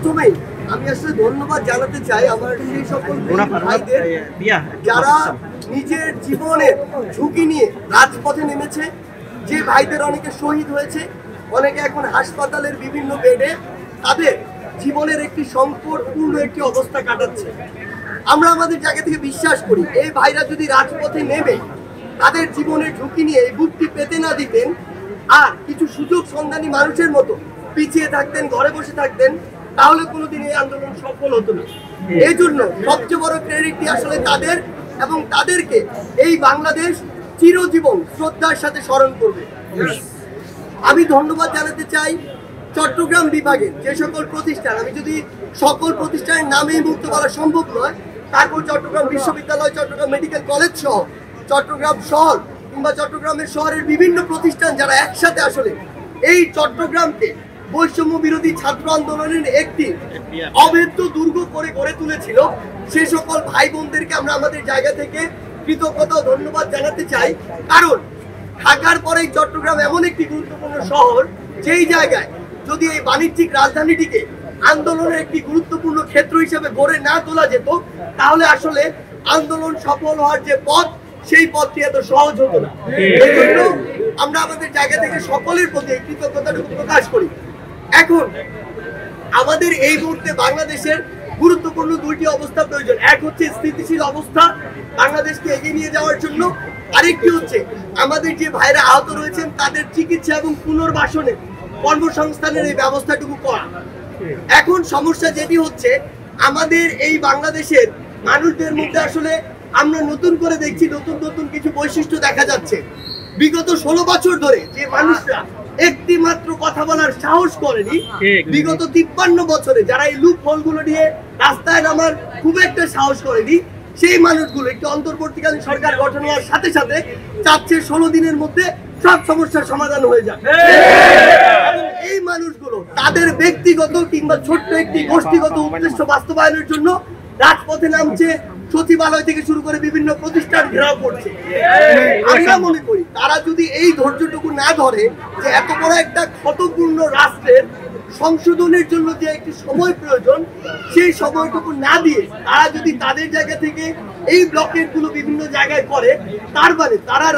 প্রথমেই আমি আসলে ধন্যবাদ জানাতে চাই আমার সেই সকল ভাইদের যারা নিজের জীবনের ঝুঁকি নিয়ে রাজপথে নেমেছে, যে ভাইদের অনেকে শহীদ হয়েছে, অনেকে এখন হাসপাতালের বিভিন্ন বেডে তাদের জীবনের একটি সংকটপূর্ণ একটি অবস্থা কাটাচ্ছে। আমরা আমাদের জায়গা থেকে বিশ্বাস করি এই ভাইরা যদি রাজপথে নেমে তাদের জীবনের ঝুঁকি নিয়ে এই বুকটি পেতে না দিতেন আর কিছু সুযোগ সন্ধানী মানুষের মতো পিছিয়ে থাকতেন, ঘরে বসে থাকতেন, তাহলে কোনোদিন এই আন্দোলন সফল হতো না। এই জন্য সবচেয়ে বড় ক্রেডিটটি আসলে তাদের, এবং তাদেরকে এই বাংলাদেশ চিরজীবন শ্রদ্ধার সাথে স্মরণ করবে। আমি ধন্যবাদ জানাতে চাই চট্টগ্রাম বিভাগের যে সকল প্রতিষ্ঠান, আমি যদি সকল প্রতিষ্ঠানের নামেই মুক্ত বলা সম্ভব নয়, তারপর চট্টগ্রাম বিশ্ববিদ্যালয়, চট্টগ্রাম মেডিকেল কলেজ সহ চট্টগ্রাম শহর কিংবা চট্টগ্রামের শহরের বিভিন্ন প্রতিষ্ঠান যারা একসাথে আসলে এই চট্টগ্রামকে বৈষম্য বিরোধী ছাত্র আন্দোলনের একটি অভেদ্য দুর্গ করে গড়ে তুলেছিল, সে সকল ভাই বোনদেরকে আমরা আমাদের জায়গা থেকে কৃতজ্ঞতা ও ধন্যবাদ জানাতে চাই। কারণ ঢাকার পরেই চট্টগ্রাম এমন একটি গুরুত্বপূর্ণ শহর, যেই জায়গায় যদি এই বাণিজ্যিক রাজধানীটিকে আন্দোলনের একটি গুরুত্বপূর্ণ ক্ষেত্র হিসেবে গড়ে না তোলা যেত, তাহলে আসলে আন্দোলন সফল হওয়ার যে পথ, সেই পথটি এত সহজ হতো না। এই জন্য আমরা আমাদের জায়গা থেকে সকলের প্রতি কৃতজ্ঞতাটুকু প্রকাশ করি। এখন আমাদের এই মুহূর্তে বাংলাদেশের গুরুত্বপূর্ণ দুইটি অবস্থা প্রয়োজন। এক হচ্ছে স্থিতিশীল অবস্থা বাংলাদেশকে এগিয়ে নিয়ে যাওয়ার জন্য, আরেকটি হচ্ছে আমাদের যে ভাইরা আহত রয়েছেন তাদের চিকিৎসা এবং পুনর্বাসনের কর্মসংস্থানের এই ব্যবস্থাটুকু করা। এখন সমস্যা যেটি হচ্ছে, আমাদের এই বাংলাদেশের মানুষদের মধ্যে আসলে আমরা নতুন করে দেখছি নতুন নতুন কিছু বৈশিষ্ট্য দেখা যাচ্ছে। বিগত 16 বছর ধরে যে মানুষরা একটি মাত্র কথা বলার সাহস করেনি, বিগত 53 বছরে যারা এই লুপ হোলগুলো নিয়ে রাস্তায় নামার খুব একটা সাহস করেনি, সেই মানুষগুলো একটি অন্তর্বর্তীকালীন সরকার গঠন হওয়ার সাথে সাথে চাচ্ছে 16 দিনের মধ্যে সব সমস্যার সমাধান হয়ে যাবে। এই মানুষগুলো তাদের ব্যক্তিগত কিংবা ছোট্ট একটি গোষ্ঠীগত উদ্দেশ্য বাস্তবায়নের জন্য রাজপথে নামছে, সচিবালয় থেকে শুরু করে বিভিন্ন প্রতিষ্ঠান ঘেরাও করছে। আমরা মনে করি তারা যদি এই ধৈর্যটুকু না ধরে, যে এত বড় একটা ক্ষতপূর্ণ রাষ্ট্রের সংশোধনের জন্য যে একটি সময় প্রয়োজন, সেই সময়টুকু না দিয়ে তারা যদি তাদের জায়গা থেকে এই ব্লকের গুলো বিভিন্ন জায়গায় করে, তার মানে তারা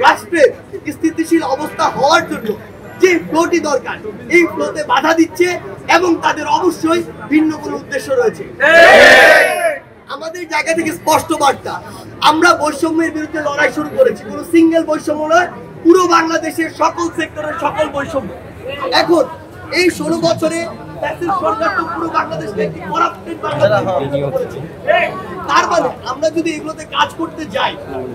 রাষ্ট্রের স্থিতিশীল অবস্থা হওয়ার জন্য যে ফ্লোটি দরকার, এই ফ্লোতে বাধা দিচ্ছে, এবং তাদের অবশ্যই ভিন্ন কোনো উদ্দেশ্য রয়েছে। আমাদের জায়গা থেকে স্পষ্ট বার্তা, আমরা বৈষম্যের বিরুদ্ধে লড়াই শুরু করেছি। কোনো সিঙ্গেল বৈষম্য নয়, পুরো বাংলাদেশের সকল সেক্টরের সকল বৈষম্য। এখন এই 16 বছরে সরকার তো পুরো বাংলাদেশকে একটি করাপ্টেড বাংলাদেশ করেছে। তার মানে আমরা যদি এগুলোতে কাজ করতে যাই,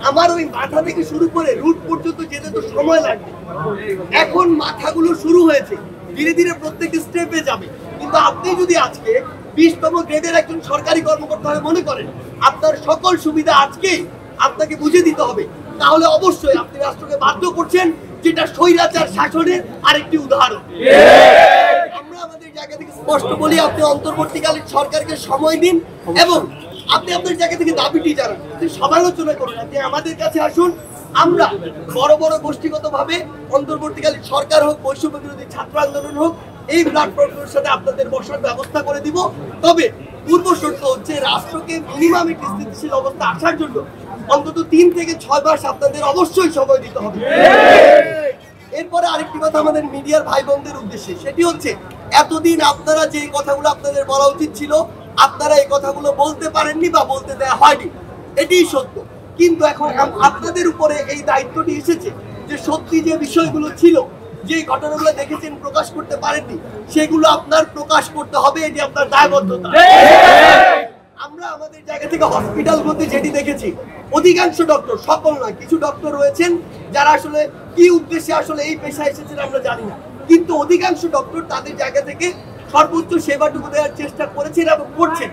আমার ওই মাথা থেকে শুরু করে রুট পর্যন্ত যেতে তো সময় লাগবে। এখন মাথাগুলো শুরু হয়েছে, ধীরে ধীরে প্রত্যেকটি স্টেপে যাবে। কিন্তু আপনি যদি আজকে 20তম গ্রেডের একজন সরকারি কর্মকর্তা হয়ে মনে করেন আপনার সকল সুবিধা আজকেই আপনাকে বুঝে দিতে হবে, তাহলে অবশ্যই আপনি রাষ্ট্রকে বাধ্য করছেন, যেটা স্বৈরাচার শাসনের আরেকটি উদাহরণ। আমরা আমাদের জায়গা থেকে স্পষ্ট বলি, আপনি অন্তর্বর্তীকালীন সরকারকে সময় দিন এবং আপনি আপনার জায়গা থেকে দাবিটি জানান, সমালোচনা করুন, আপনি আমাদের কাছে আসুন। আমরা বড় বড় গোষ্ঠীগতভাবে অন্তর্বর্তীকালীন সরকার হোক, বৈষম্য বিরোধী ছাত্র আন্দোলন হোক, এই প্ল্যাটফর্মের সাথে আপনাদের বসার ব্যবস্থা করে দিব। তবে পূর্ব শর্ত হচ্ছে রাষ্ট্রকে মিনিমাম একটি স্থিতিশীল অবস্থা আসার জন্য অন্তত 3 থেকে 6 মাস আপনাদের অবশ্যই সময় দিতে হবে। এরপরে আরেকটি কথা আমাদের মিডিয়ার ভাই বোনদের উদ্দেশ্যে, সেটি হচ্ছে এতদিন আপনারা যে কথাগুলো আপনাদের বলা উচিত ছিল, আপনারা এই কথাগুলো বলতে পারেননি বা বলতে দেওয়া হয়নি, এটিই সত্য। কিন্তু এখন আপনাদের উপরে এই দায়িত্বটি এসেছে যে সত্যি যে বিষয়গুলো ছিল, যে ঘটনাগুলো দেখেছেন প্রকাশ করতে পারেননি, সেগুলো আপনার প্রকাশ করতে হবে, এটি আপনার দায়বদ্ধতা। আমরা আমাদের জায়গা থেকে হসপিটালগুলোতে যেটি দেখেছি, অধিকাংশ ডক্টর, সকল নয়, কিছু ডক্টর রয়েছেন যারা আসলে কি উদ্দেশ্যে আসলে এই পেশায় এসেছেন আমরা জানি না, কিন্তু অধিকাংশ ডক্টর তাদের জায়গা থেকে সর্বোচ্চ সেবাটুকু দেওয়ার চেষ্টা করেছেন এবং করছেন।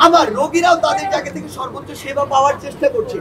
আবার রোগীরাও তাদের জায়গা থেকে সর্বোচ্চ সেবা পাওয়ার চেষ্টা করছে।